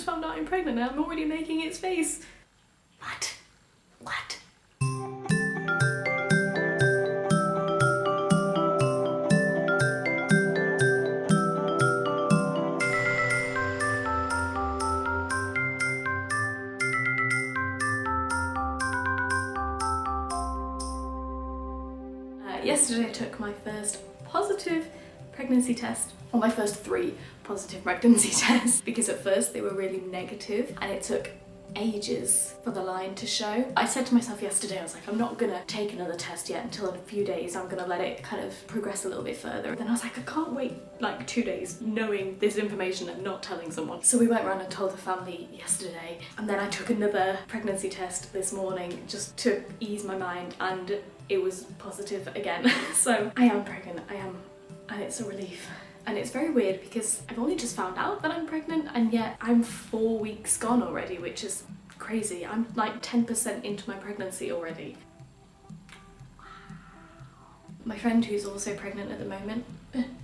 just found out I'm pregnant and I'm already making its face. What? What? Yesterday I took my first positive pregnancy test, or my first 3 positive pregnancy tests, because at first they were really negative and it took ages for the line to show. I said to myself yesterday, I was like, I'm not gonna take another test yet until in a few days. I'm gonna let it kind of progress a little bit further. Then I was like, I can't wait like 2 days knowing this information and not telling someone. So we went around and told the family yesterday, and then I took another pregnancy test this morning just to ease my mind, and it was positive again. So I am pregnant, I am, and it's a relief. And it's very weird because I've only just found out that I'm pregnant, and yet I'm 4 weeks gone already, which is crazy. I'm like 10% into my pregnancy already. My friend who's also pregnant at the moment,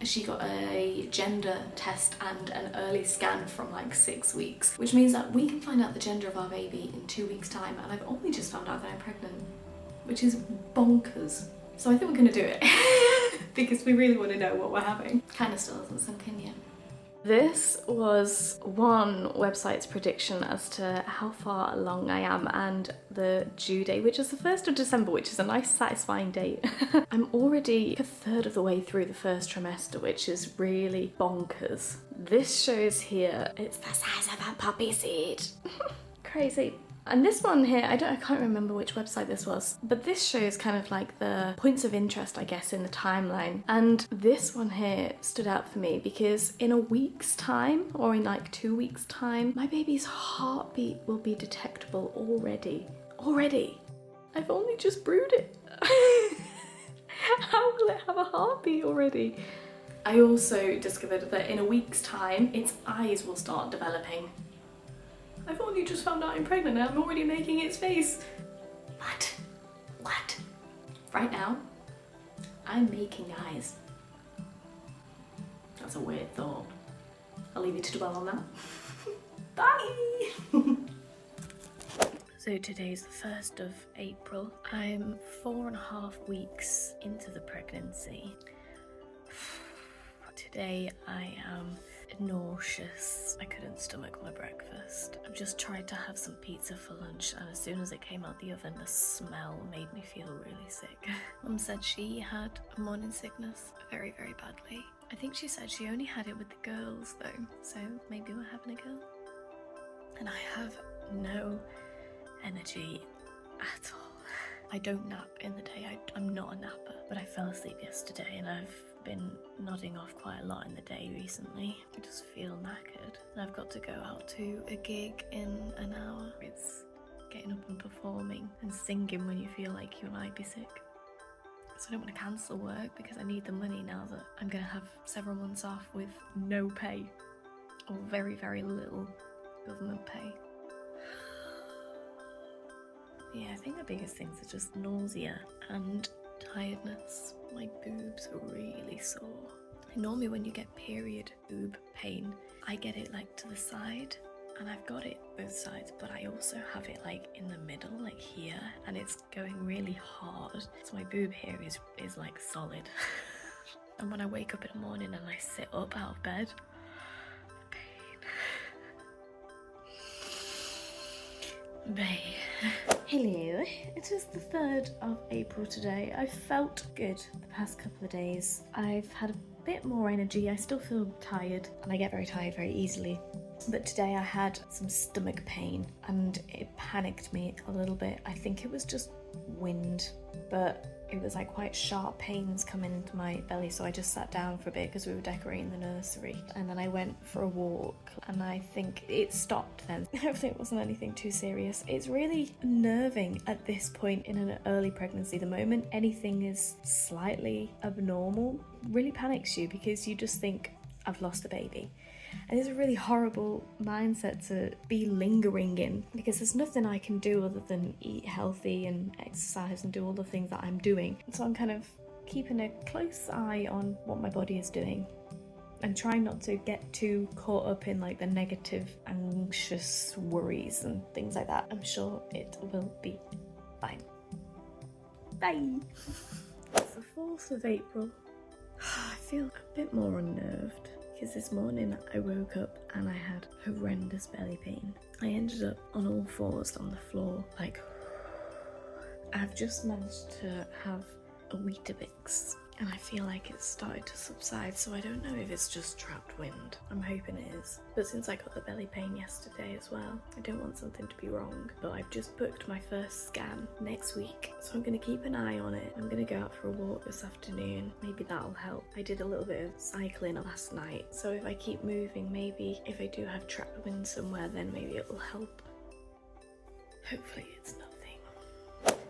she got a gender test and an early scan from like 6 weeks, which means that we can find out the gender of our baby in 2 weeks' time, and I've only just found out that I'm pregnant, which is bonkers. So I think we're gonna do it because we really want to know what we're having. Kind of still hasn't sunk in yet. This was one website's prediction as to how far along I am and the due date, which is the 1st of December, which is a nice satisfying date. I'm already a third of the way through the first trimester, which is really bonkers. This shows here, it's the size of a poppy seed. Crazy. And this one here, I can't remember which website this was, but this shows kind of like the points of interest, I guess, in the timeline. And this one here stood out for me because in a week's time, or in like 2 weeks' time, my baby's heartbeat will be detectable already. Already. I've only just brewed it. How will it have a heartbeat already? I also discovered that in a week's time, its eyes will start developing. I've only just found out I'm pregnant and I'm already making its face. What? What? Right now, I'm making eyes. That's a weird thought. I'll leave you to dwell on that. Bye! So today's the 1st of April. I'm 4.5 weeks into the pregnancy. Today I am nauseous. I couldn't stomach my breakfast. I've just tried to have some pizza for lunch, and as soon as it came out the oven, the smell made me feel really sick. Mum said she had morning sickness very, very badly. I think she said she only had it with the girls though, so maybe we're having a girl. And I have no energy at all. I don't nap in the day. I'm not a napper, but I fell asleep yesterday and I've been nodding off quite a lot in the day recently. I just feel knackered, and I've got to go out to a gig in an hour. It's getting up and performing and singing when you feel like you might be sick. So I don't want to cancel work because I need the money now that I'm going to have several months off with no pay, or very, very little government pay. Yeah, I think the biggest things are just nausea and tiredness. My boobs are really sore. Normally when you get period boob pain, I get it like to the side, and I've got it both sides, but I also have it like in the middle, like here, and it's going really hard. So my boob here is like solid. And when I wake up in the morning and I sit up out of bed, Bae. Hello, it is the 3rd of April today. I felt good the past couple of days. I've had a bit more energy. I still feel tired, and I get very tired very easily. But today I had some stomach pain and it panicked me a little bit. I think it was just wind, but it was like quite sharp pains coming into my belly, so I just sat down for a bit because we were decorating the nursery, and then I went for a walk and I think it stopped then. Hopefully it wasn't anything too serious. It's really unnerving at this point in an early pregnancy. The moment anything is slightly abnormal really panics you because you just think, I've lost a baby. And it's a really horrible mindset to be lingering in, because there's nothing I can do other than eat healthy and exercise and do all the things that I'm doing. So I'm kind of keeping a close eye on what my body is doing. I'm trying not to get too caught up in like the negative, anxious worries and things like that. I'm sure it will be fine. Bye. It's the 4th of April. I feel a bit more unnerved because this morning I woke up and I had horrendous belly pain. I ended up on all fours on the floor, like I've just managed to have a Weetabix and I feel like it's started to subside, so I don't know if it's just trapped wind. I'm hoping it is. But since I got the belly pain yesterday as well, I don't want something to be wrong. But I've just booked my first scan next week, so I'm going to keep an eye on it. I'm going to go out for a walk this afternoon. Maybe that'll help. I did a little bit of cycling last night, so if I keep moving, maybe if I do have trapped wind somewhere, then maybe it will help. Hopefully it's nothing.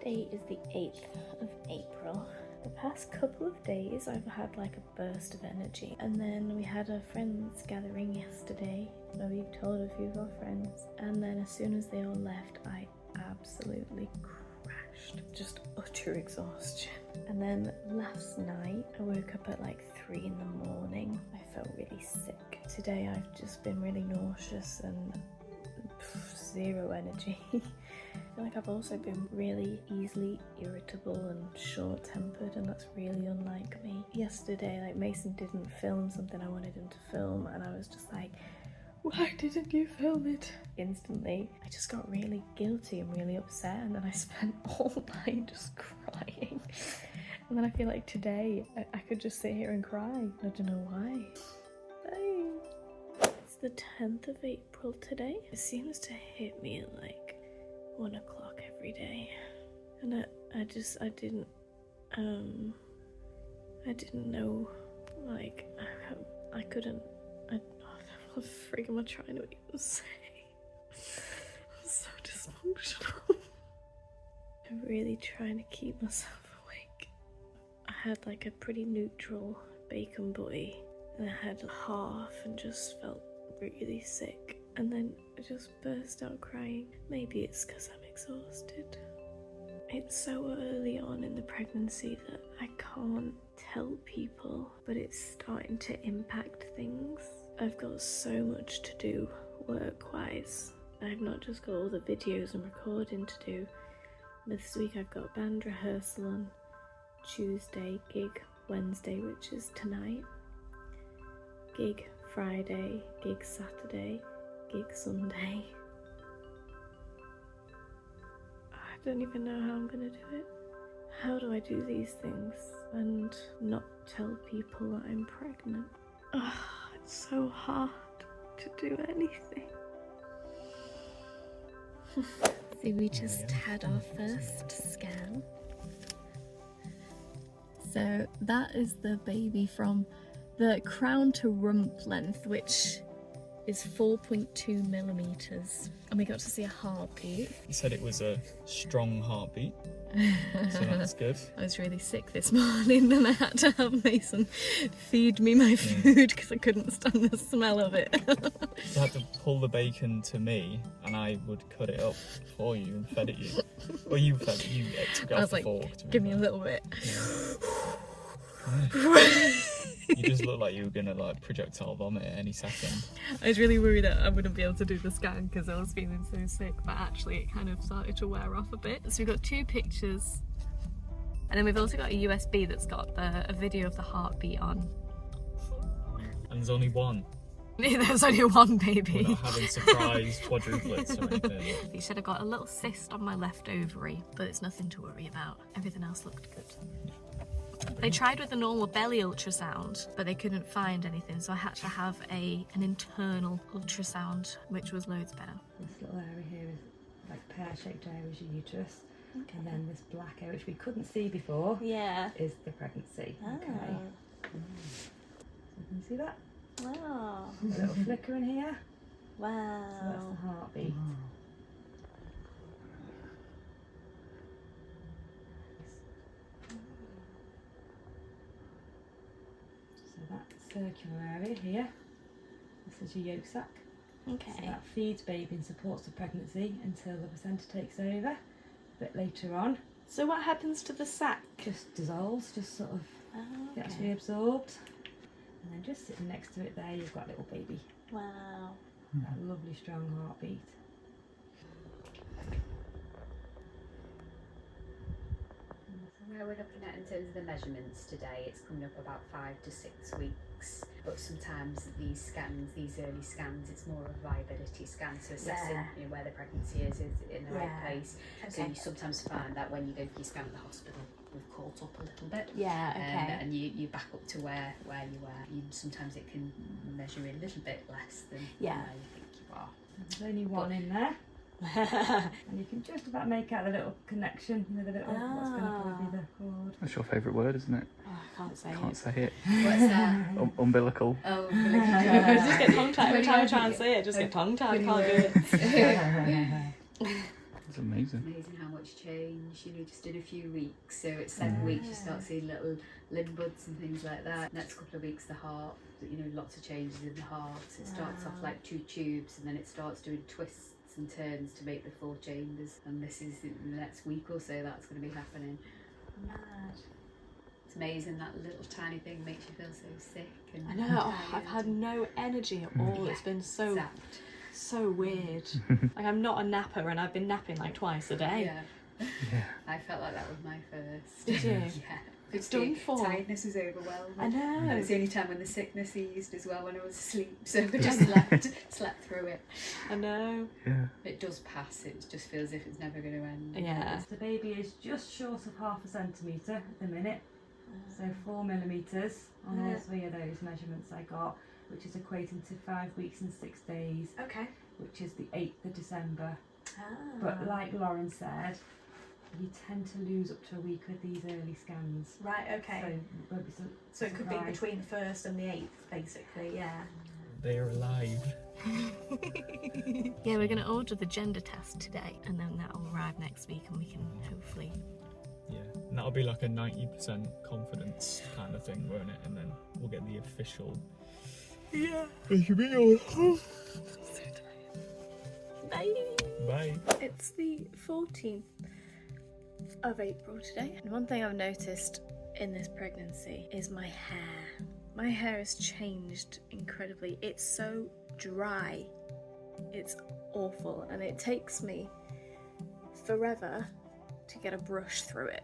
Today is the 8th of April. The past couple of days I've had like a burst of energy, and then we had a friends gathering yesterday where we told a few of our friends, and then as soon as they all left I absolutely crashed, just utter exhaustion. And then last night I woke up at like 3 in the morning. I felt really sick. Today I've just been really nauseous and zero energy. I feel like I've also been really easily irritable and short-tempered, and that's really unlike me. Yesterday, like, Mason didn't film something I wanted him to film, and I was just like, why didn't you film it? Instantly, I just got really guilty and really upset, and then I spent all night just crying. And then I feel like today, I could just sit here and cry. I don't know why. Bye. It's the 10th of April today. It seems to hit me at like 1 o'clock every day, and I didn't know, like, I couldn't, what the frig am I trying to even say? I'm so dysfunctional. I'm really trying to keep myself awake. I had like a pretty neutral bacon butty, and I had half and just felt really sick. And then I just burst out crying. Maybe it's because I'm exhausted. It's so early on in the pregnancy that I can't tell people, but it's starting to impact things. I've got so much to do work-wise. I've not just got all the videos and recording to do. This week I've got band rehearsal on Tuesday, gig Wednesday, which is tonight, gig Friday, gig Saturday, gig Sunday. I don't even know how I'm gonna do it. How do I do these things and not tell people that I'm pregnant? It's so hard to do anything. So we just had our first scan. So that is the baby from the crown to rump length, which is 4.2 millimeters, and we got to see a heartbeat. You said it was a strong heartbeat, so that's good. I was really sick this morning and I had to have Mason feed me my food because I couldn't stand the smell of it. You had to pull the bacon to me and I would cut it up for you and fed it you. Or you fed it, you took it off the fork. Give me a little bit. Yeah. You just look like you were gonna like projectile vomit at any second. I was really worried that I wouldn't be able to do the scan because I was feeling so sick, but actually it kind of started to wear off a bit. So we've got 2 pictures, and then we've also got a USB that's got a video of the heartbeat on. And there's only one. There's only one baby. We're not having surprise quadruplets or anything. He said I got a little cyst on my left ovary, but it's nothing to worry about. Everything else looked good. They tried with a normal belly ultrasound, but they couldn't find anything, so I had to have an internal ultrasound, which was loads better. This little area here is like pear-shaped area is your uterus, and then this black area, which we couldn't see before, is the pregnancy. Okay. So you can see that? Wow. A little flicker in here. Wow. So that's the heartbeat. So that circular area here, this is your yolk sac. Okay. So that feeds baby and supports the pregnancy until the placenta takes over a bit later on. So what happens to the sac? Just dissolves, just sort of gets Okay. reabsorbed. And then just sitting next to it there, you've got little baby. Wow. That lovely strong heartbeat. So where we're looking at in terms of the measurements today, it's coming up about 5 to 6 weeks. But sometimes these scans, these early scans, it's more of a viability scan, so assessing you know, where the pregnancy is in the right place. Okay. So you sometimes find that when you go for your scan at the hospital, we've caught up a little bit. Yeah, okay. And you back up to where you were. Sometimes it can measure a little bit less than where you think you are. There's only one in there. And you can just about make out the little connection with the little, what's going to probably be the cord. That's your favourite word, isn't it? Oh, I can't say Can't it. say it. What's that? Umbilical. Oh, Just get tongue tied. Every time I try and say it, just get tongue tied. I can't do it. It's amazing. Amazing how much change, you know, just in a few weeks. So at 7 weeks you start seeing little limb buds and things like that. Next couple of weeks the heart, you know, lots of changes in the heart. It starts off like 2 tubes and then it starts doing twists and turns to make the 4 chambers. And this is in the next week or so that's going to be happening. Mad. It's amazing that little tiny thing makes you feel so sick. And I know. Oh, I've had no energy at all. It's been so zapped. so weird. Like I'm not a napper, and I've been napping like twice a day. Yeah. I felt like that was my first. Did you? Yeah. It's done for. Tiredness was overwhelming. I know. And it's the only time when the sickness eased as well, when I was asleep. So I just slept through it. I know. Yeah. It does pass. It just feels as if it's never going to end. Yeah. The baby is just short of 0.5 centimetre at the minute. So 4 millimetres on all 3 of those measurements I got, which is equating to 5 weeks and 6 days, Okay. which is the 8th of December. Ah. But like Lauren said, you tend to lose up to a week with these early scans. Right. Okay. So, won't be So it could be surprised. between the 1st and the 8th, basically. Yeah. They are alive. Yeah, we're going to order the gender test today and then that'll arrive next week and we can hopefully... Yeah. And that'll be like a 90% confidence kind of thing, won't it? And then we'll get the official. Yeah. They should be on. So tired. Bye. Bye. It's the 14th of April today. And one thing I've noticed in this pregnancy is my hair. My hair has changed incredibly. It's so dry. It's awful. And it takes me forever to get a brush through it.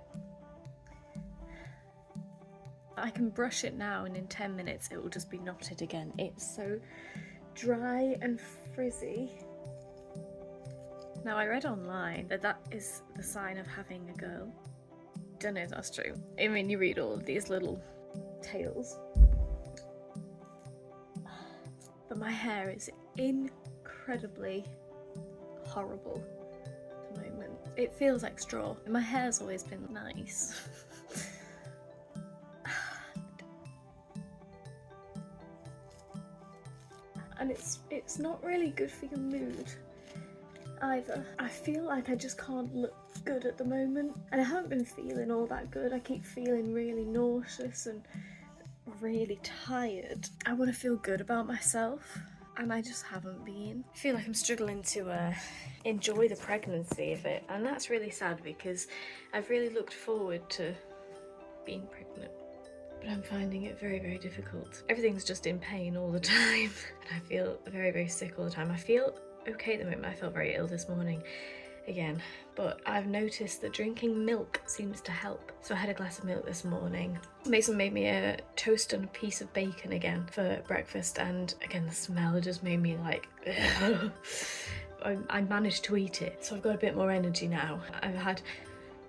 I can brush it now and in 10 minutes it will just be knotted again. It's so dry and frizzy. Now I read online that that is the sign of having a girl. Don't know if that's true. I mean, you read all of these little tales. But my hair is incredibly horrible at the moment. It feels like straw. My hair's always been nice. And it's not really good for your mood either. I feel like I just can't look good at the moment, and I haven't been feeling all that good. I keep feeling really nauseous and really tired. I want to feel good about myself and I just haven't been. I feel like I'm struggling to enjoy the pregnancy of it, and that's really sad because I've really looked forward to being pregnant. But I'm finding it very, very difficult. Everything's just in pain all the time and I feel very, very sick all the time. I feel okay at the moment. I felt very ill this morning again, but I've noticed that drinking milk seems to help. So I had a glass of milk this morning. Mason made me a toast and a piece of bacon again for breakfast, and again the smell just made me like I managed to eat it, so I've got a bit more energy now. I've had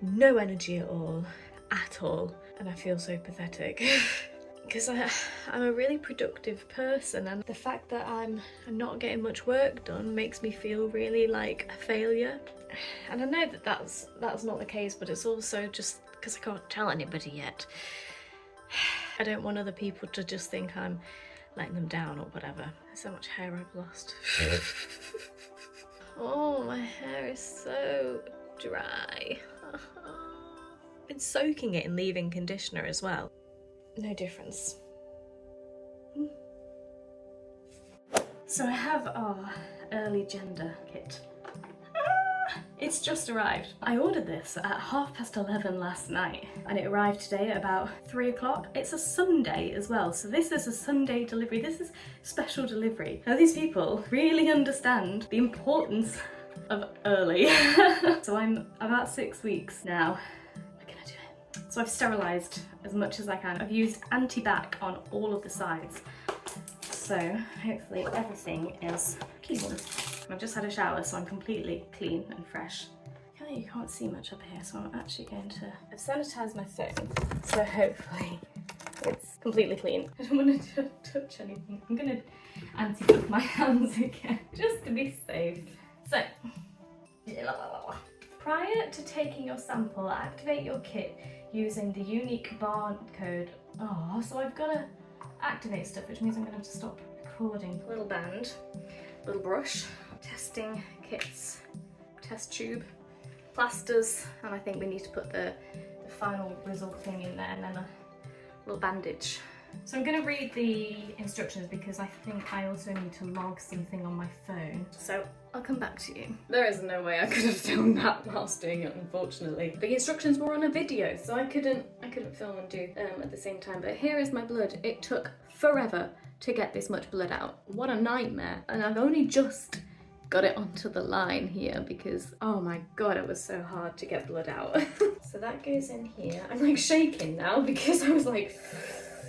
no energy at all, and I feel so pathetic. Because I'm a really productive person, and the fact that I'm not getting much work done makes me feel really like a failure. And I know that that's not the case, but it's also just because I can't tell anybody yet. I don't want other people to just think I'm letting them down or whatever. There's so much hair I've lost. Oh, my hair is so dry. Been soaking it in leave-in conditioner as well. No difference. So I have our early gender kit. It's just arrived. I ordered this at 11:30 last night and it arrived today at about 3 o'clock. It's a Sunday as well, so this is a Sunday delivery. This is special delivery. Now these people really understand the importance of early. So I'm about 6 weeks now. We're gonna do it. So I've sterilised as much as I can. I've used anti-bac on all of the sides. So hopefully everything is clean. I've just had a shower, so I'm completely clean and fresh. Okay, you can't see much up here, so I'm actually going to... I've sanitised my phone, so hopefully it's completely clean. I don't want to touch anything. I'm going to anti-bac my hands again, just to be safe. So, prior to taking your sample, activate your kit using the unique barcode. Oh, so I've got to activate stuff, which means I'm going to have to stop recording. Little band, little brush, testing kits, test tube, plasters, and I think we need to put the final result thing in there, and then a little bandage. So I'm going to read the instructions because I think I also need to log something on my phone. So I'll come back to you. There is no way I could have filmed that whilst doing it, unfortunately. The instructions were on a video, so I couldn't film and do at the same time. But here is my blood. It took forever to get this much blood out. What a nightmare. And I've only just got it onto the line here because, oh my god, it was so hard to get blood out. So that goes in here. I'm like shaking now because I was like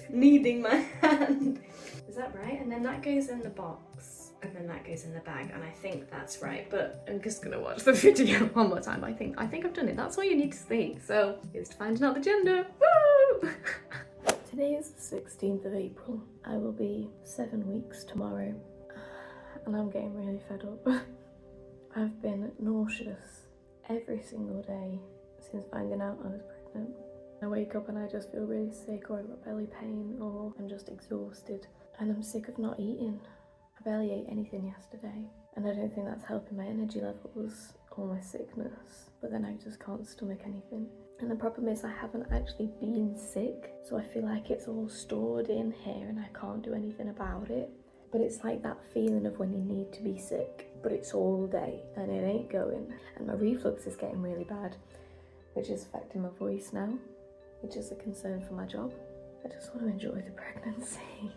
kneading my hand. Is that right? And then that goes in the box and then that goes in the bag, and I think that's right, but I'm just gonna watch the video one more time. I think I've done it. That's all you need to see. So here's to finding out the gender. Woo! Today is the 16th of April. I will be 7 weeks tomorrow. And I'm getting really fed up. I've been nauseous every single day since finding out I was pregnant. I wake up and I just feel really sick, or I've got belly pain, or I'm just exhausted. And I'm sick of not eating. I barely ate anything yesterday. And I don't think that's helping my energy levels or my sickness. But then I just can't stomach anything. And the problem is I haven't actually been sick. So I feel like it's all stored in here and I can't do anything about it. But it's like that feeling of when you need to be sick, but it's all day and it ain't going. And my reflux is getting really bad, which is affecting my voice now, which is a concern for my job. I just want to enjoy the pregnancy.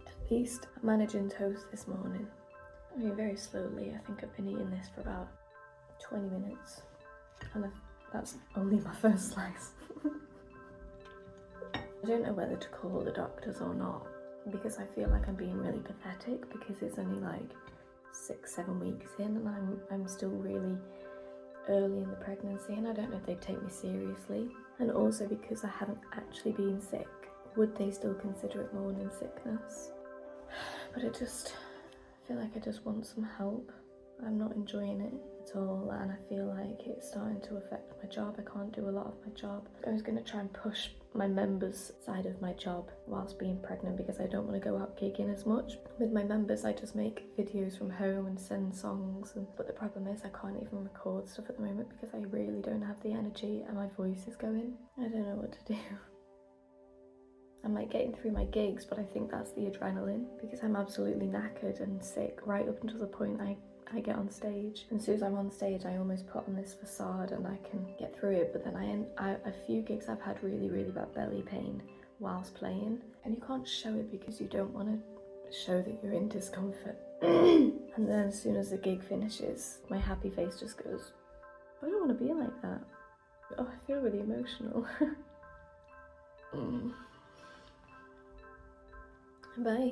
At least I'm managing toast this morning. I mean, very slowly. I think I've been eating this for about 20 minutes. And that's only my first slice. I don't know whether to call the doctors or not, because I feel like I'm being really pathetic because it's only like 6-7 weeks in and I'm still really early in the pregnancy, and I don't know if they'd take me seriously. And also because I haven't actually been sick, would they still consider it morning sickness? But I feel like I just want some help. I'm not enjoying it at all, and I feel like it's starting to affect my job. I can't do a lot of my job. I was going to try and push my members' side of my job whilst being pregnant because I don't want to go out gigging as much. With my members, I just make videos from home and send songs, but the problem is I can't even record stuff at the moment because I really don't have the energy and my voice is going. I don't know what to do. I'm like getting through my gigs, but I think that's the adrenaline because I'm absolutely knackered and sick right up until the point I get on stage. And as soon as I'm on stage, I almost put on this facade and I can get through it, but then a few gigs I've had really, really bad belly pain whilst playing, and you can't show it because you don't want to show that you're in discomfort. And then as soon as the gig finishes, my happy face just goes, I don't want to be like that. Oh, I feel really emotional. Bye.